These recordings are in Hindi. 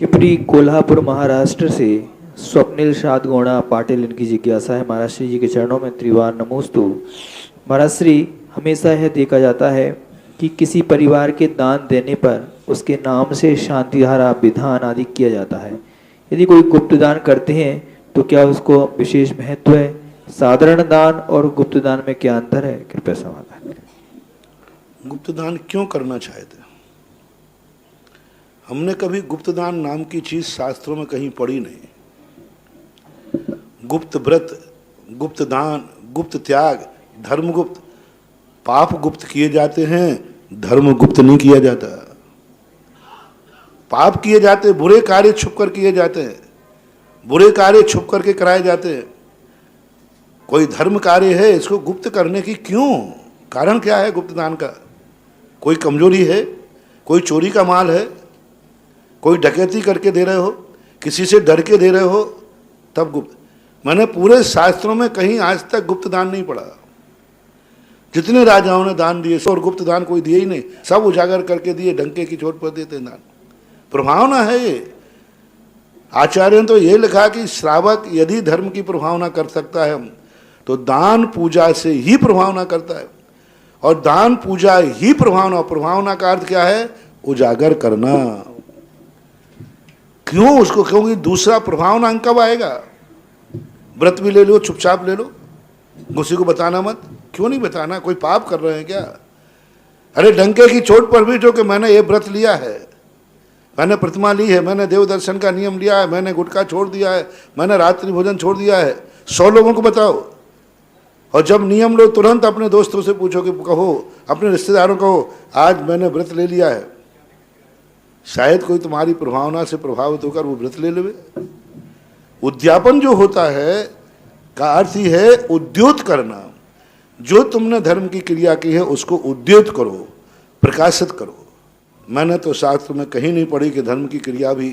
पिपरी कोल्हापुर महाराष्ट्र से स्वप्निल शादगोणा पाटिल इनकी जिज्ञासा है। महाराज श्री जी के चरणों में त्रिवार नमोस्तु। महाराज श्री, हमेशा यह देखा जाता है कि किसी परिवार के दान देने पर उसके नाम से शांतिधारा विधान आदि किया जाता है। यदि कोई गुप्त दान करते हैं तो क्या उसको विशेष महत्व है? साधारण दान और गुप्त दान में क्या अंतर है? कृपया समाधान करें। गुप्त दान क्यों करना चाहते? हमने कभी गुप्त दान नाम की चीज शास्त्रों में कहीं पढ़ी नहीं। गुप्त व्रत, गुप्त दान, गुप्त त्याग, धर्म गुप्त, पाप गुप्त किए जाते हैं, धर्म गुप्त नहीं किया जाता। पाप किए जाते, बुरे कार्य छुप कर किए जाते हैं, बुरे कार्य छुप करके कराए जाते हैं। कोई धर्म कार्य है, इसको गुप्त करने की क्यों? कारण क्या है गुप्त दान का? कोई कमजोरी है? कोई चोरी का माल है? कोई डकैती करके दे रहे हो? किसी से डर के दे रहे हो? तब गुप्त। मैंने पूरे शास्त्रों में कहीं आज तक गुप्त दान नहीं पढ़ा। जितने राजाओं ने दान दिए और गुप्त दान कोई दिए ही नहीं, सब उजागर करके दिए, डंके की चोट पर देते दान। प्रभावना है ये। आचार्य ने तो ये लिखा कि श्रावक यदि धर्म की प्रभावना कर सकता है तो दान पूजा से ही प्रभावना करता है। और दान पूजा ही प्रभावना, प्रभावना का अर्थ क्या है? उजागर करना। क्यों उसको? क्योंकि दूसरा प्रभावना अंक कब आएगा? व्रत भी ले लो, चुपचाप ले लो, किसी को बताना मत। क्यों नहीं बताना? कोई पाप कर रहे हैं क्या? अरे डंके की चोट पर भी जो कि मैंने ये व्रत लिया है, मैंने प्रतिमा ली है, मैंने देव दर्शन का नियम लिया है, मैंने गुटखा छोड़ दिया है, मैंने रात्रि भोजन छोड़ दिया है, 100 लोगों को बताओ। और जब नियम लो तुरंत अपने दोस्तों से पूछो कि कहो, अपने रिश्तेदारों को कहो आज मैंने व्रत ले लिया है। शायद कोई तुम्हारी प्रभावना से प्रभावित होकर वो व्रत ले लेवे। उद्यापन जो होता है का अर्थ ही है उद्योत करना। जो तुमने धर्म की क्रिया की है उसको उद्योत करो, प्रकाशित करो। मैंने तो शास्त्र में कहीं नहीं पढ़ी कि धर्म की क्रिया भी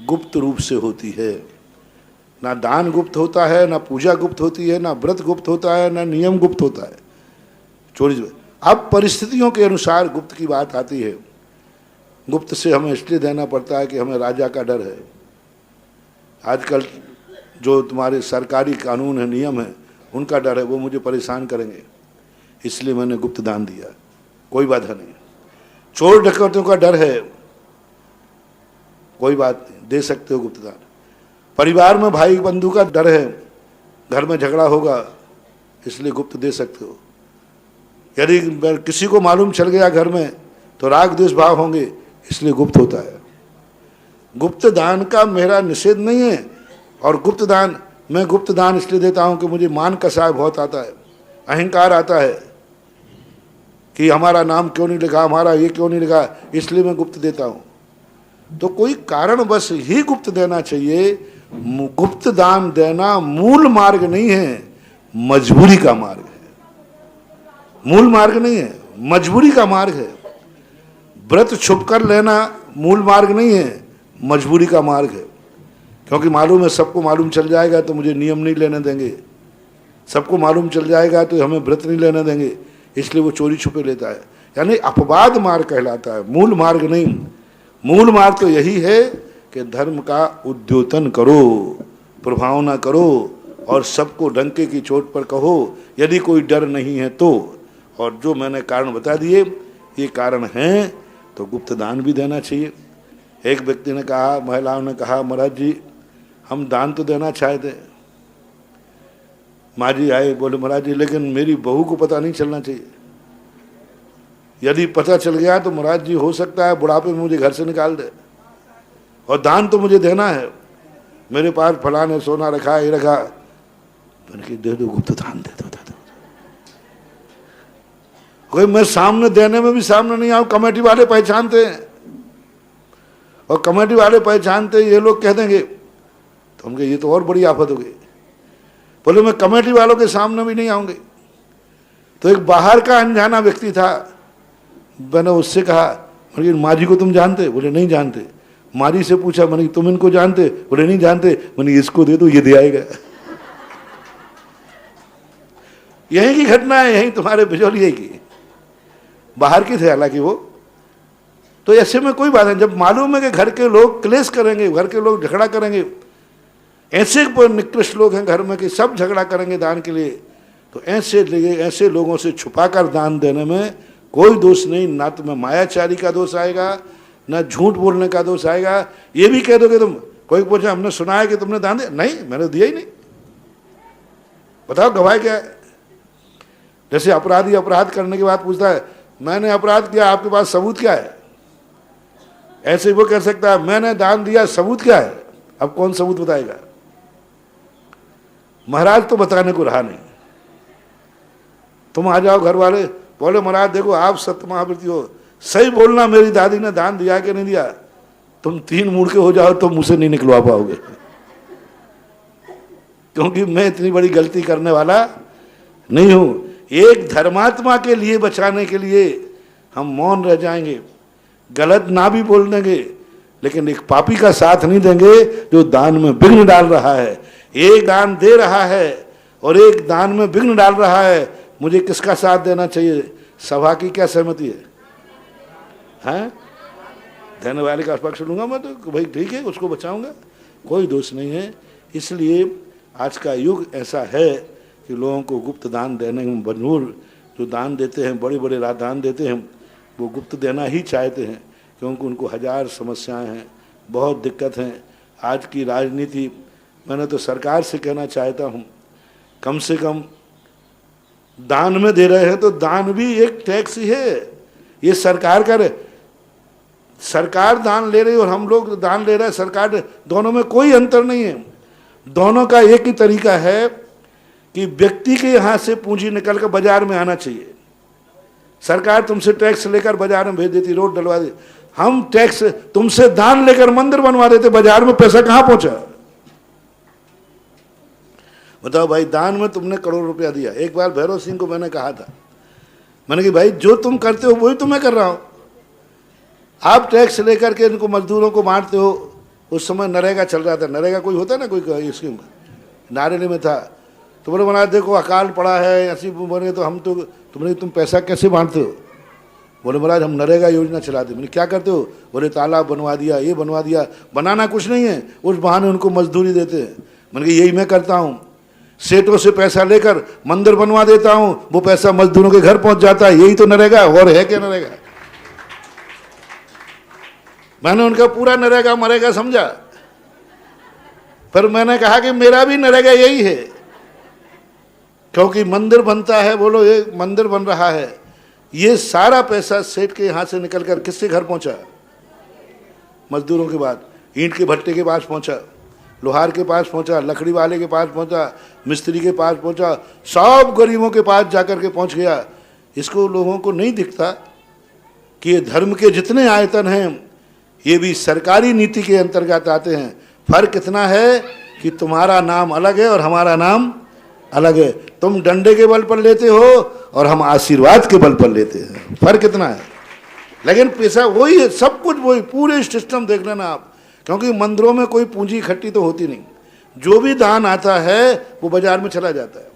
गुप्त रूप से होती है। ना दान गुप्त होता है, ना पूजा गुप्त होती है, ना व्रत गुप्त होता है, ना नियम गुप्त होता है। चोरी। अब परिस्थितियों के अनुसार गुप्त की बात आती है। गुप्त से हमें इसलिए देना पड़ता है कि हमें राजा का डर है। आजकल जो तुम्हारे सरकारी कानून है, नियम है, उनका डर है, वो मुझे परेशान करेंगे, इसलिए मैंने गुप्त दान दिया। कोई बाधा नहीं। चोर डकैतों का डर है, कोई बात नहीं, दे सकते हो गुप्त दान। परिवार में भाई बंधु का डर है, घर में झगड़ा होगा, इसलिए गुप्त दे सकते हो। यदि किसी को मालूम चल गया घर में तो राग द्वेष भाव होंगे, इसलिए गुप्त होता है। गुप्त दान का मेरा निषेध नहीं है। और गुप्त दान, मैं गुप्त दान इसलिए देता हूं कि मुझे मान कसाय बहुत आता है, अहंकार आता है कि हमारा नाम क्यों नहीं लिखा, हमारा ये क्यों नहीं लिखा, इसलिए मैं गुप्त देता हूं। तो कोई कारण बस ही गुप्त देना चाहिए। गुप्त दान देना मूल मार्ग नहीं है, मजबूरी का मार्ग है। मूल मार्ग नहीं है, मजबूरी का मार्ग है। व्रत छुप कर लेना मूल मार्ग नहीं है, मजबूरी का मार्ग है। क्योंकि मालूम है सबको मालूम चल जाएगा तो मुझे नियम नहीं लेने देंगे, सबको मालूम चल जाएगा तो हमें व्रत नहीं लेने देंगे, इसलिए वो चोरी छुपे लेता है। यानी अपवाद मार्ग कहलाता है, मूल मार्ग नहीं। मूल मार्ग तो यही है कि धर्म का उद्योतन करो, प्रभावना करो और सबको डंके की चोट पर कहो, यदि कोई डर नहीं है तो। और जो मैंने कारण बता दिए ये कारण हैं तो गुप्त दान भी देना चाहिए। एक व्यक्ति ने कहा, महिलाओं ने कहा, महाराज जी हम दान तो देना चाहते। माँ जी आए, बोले महाराज जी लेकिन मेरी बहू को पता नहीं चलना चाहिए। यदि पता चल गया तो महाराज जी हो सकता है बुढ़ापे में मुझे घर से निकाल दे, और दान तो मुझे देना है। मेरे पास फलाने सोना रखा है, ये रखा, मैंने दे दो, गुप्त दान दे दो। कोई मैं सामने देने में भी सामने नहीं आऊं, कमेटी वाले पहचानते हैं, और कमेटी वाले पहचानते ये लोग कह देंगे तो हमके ये तो और बड़ी आफत हो गई। बोले मैं कमेटी वालों के सामने भी नहीं आऊंगे। तो एक बाहर का अनजाना व्यक्ति था, मैंने उससे कहा, मैंने माँ जी को तुम जानते? बोले नहीं जानते। मारी से पूछा, मैंने तुम इनको जानते? बोले नहीं जानते। मैंने इसको दे दो, ये दे आएगा। यही की घटना है, यही तुम्हारे बिजौलिए की। बाहर की थे हालांकि वो, तो ऐसे में कोई बात नहीं। जब मालूम है कि घर के लोग क्लेश करेंगे, घर के लोग झगड़ा करेंगे, ऐसे निकृष्ट लोग हैं घर में कि सब झगड़ा करेंगे दान के लिए, तो ऐसे लोगों से छुपाकर दान देने में कोई दोष नहीं। ना तुम्हें मायाचारी का दोष आएगा, ना झूठ बोलने का दोष आएगा। ये भी कह दोगे तुम, कोई पूछे हमने सुना है कि तुमने दान दिया, नहीं मैंने दिया ही नहीं, बताओ गवाह क्या है। जैसे अपराधी अपराध करने के बाद पूछता है मैंने अपराध किया, आपके पास सबूत क्या है, ऐसे वो कह सकता है मैंने दान दिया, सबूत क्या है। अब कौन सबूत बताएगा? महाराज तो बताने को रहा नहीं। तुम आ जाओ घर वाले, बोले महाराज देखो आप सत्य महाव्रती हो, सही बोलना मेरी दादी ने दान दिया कि नहीं दिया। तुम 3 मुड़ के हो जाओ तो मुझसे नहीं निकलवा पाओगे, क्योंकि मैं इतनी बड़ी गलती करने वाला नहीं हूं। एक धर्मात्मा के लिए बचाने के लिए हम मौन रह जाएंगे, गलत ना भी बोल देंगे, लेकिन एक पापी का साथ नहीं देंगे जो दान में विघ्न डाल रहा है। एक दान दे रहा है और एक दान में विघ्न डाल रहा है, मुझे किसका साथ देना चाहिए? सभा की क्या सहमति है? देने वाले का पक्ष लूंगा मैं, तो भाई ठीक है उसको बचाऊंगा, कोई दोष नहीं है। इसलिए आज का युग ऐसा है कि लोगों को गुप्त दान देने में मजबूर, जो दान देते हैं बड़े बड़े दान देते हैं वो गुप्त देना ही चाहते हैं, क्योंकि उनको हजार समस्याएं हैं, बहुत दिक्कत हैं। आज की राजनीति, मैंने तो सरकार से कहना चाहता हूँ कम से कम दान में दे रहे हैं तो दान भी एक टैक्स ही है। ये सरकार का, सरकार दान ले रही है और हम लोग दान ले रहे हैं, सरकार, दोनों में कोई अंतर नहीं है। दोनों का एक ही तरीका है कि व्यक्ति के यहाँ से पूंजी निकल कर बाजार में आना चाहिए। सरकार तुमसे टैक्स लेकर बाजार में भेज देती, रोड डलवा देती। हम टैक्स तुमसे दान लेकर मंदिर बनवा देते, बाजार में पैसा कहाँ पहुंचा? बताओ भाई, दान में तुमने करोड़ रुपया दिया। एक बार भैरव सिंह को मैंने कहा था, मैंने कि भाई जो तुम करते हो वही तो मैं कर रहा हूं। आप टैक्स लेकर के इनको मजदूरों को मारते हो। उस समय नरेगा चल रहा था, नरेगा कोई होता ना कोई स्कीम, नारेली में था। तो बोले महाराज देखो अकाल पड़ा है, ऐसी बोले तो हम तो तुम पैसा कैसे बांटते हो? बोले महाराज हम नरेगा योजना चलाते। मैंने क्या करते हो? बोले तालाब बनवा दिया, ये बनवा दिया। बनाना कुछ नहीं है, उस बहाने उनको मजदूरी देते हैं। मैंने कहा यही मैं करता हूँ, सेठों से पैसा लेकर मंदिर बनवा देता हूँ, वो पैसा मजदूरों के घर पहुंच जाता है। यही तो नरेगा, और है क्या नरेगा? मैंने उनका पूरा नरेगा मरेगा समझा, पर मैंने कहा कि मेरा भी नरेगा यही है, क्योंकि मंदिर बनता है, बोलो ये मंदिर बन रहा है, ये सारा पैसा सेठ के यहां से निकलकर किसके घर पहुंचा? मजदूरों के बाद, ईंट के भट्टे के पास पहुंचा, लोहार के पास पहुंचा, लकड़ी वाले के पास पहुंचा, मिस्त्री के पास पहुंचा, सब गरीबों के पास जाकर के पहुंच गया। इसको लोगों को नहीं दिखता कि ये धर्म के जितने आयतन हैं ये भी सरकारी नीति के अंतर्गत आते हैं। फर्क इतना है कि तुम्हारा नाम अलग है और हमारा नाम अलग है। तुम डंडे के बल पर लेते हो और हम आशीर्वाद के बल पर लेते हैं, फर्क इतना है। लेकिन पैसा वही है, सब कुछ वही, पूरे सिस्टम देख लेना आप, क्योंकि मंदिरों में कोई पूंजी इकट्ठी तो होती नहीं, जो भी दान आता है वो बाजार में चला जाता है।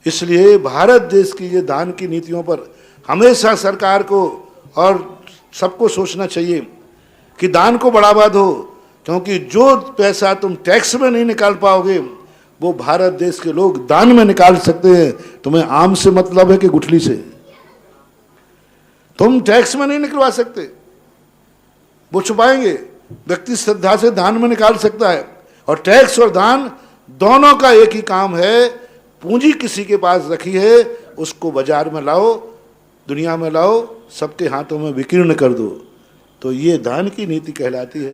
इसलिए भारत देश की ये दान की नीतियों पर हमेशा सरकार को और सबको सोचना चाहिए कि दान को बढ़ावा दो, क्योंकि जो पैसा तुम टैक्स में नहीं निकाल पाओगे वो भारत देश के लोग दान में निकाल सकते हैं। तुम्हें आम से मतलब है कि गुठली से? तुम टैक्स में नहीं निकलवा सकते, वो छुपाएंगे। व्यक्ति श्रद्धा से दान में निकाल सकता है, और टैक्स और दान दोनों का एक ही काम है। पूंजी किसी के पास रखी है, उसको बाजार में लाओ, दुनिया में लाओ, सबके हाथों में विकीर्ण कर दो, तो ये दान की नीति कहलाती है।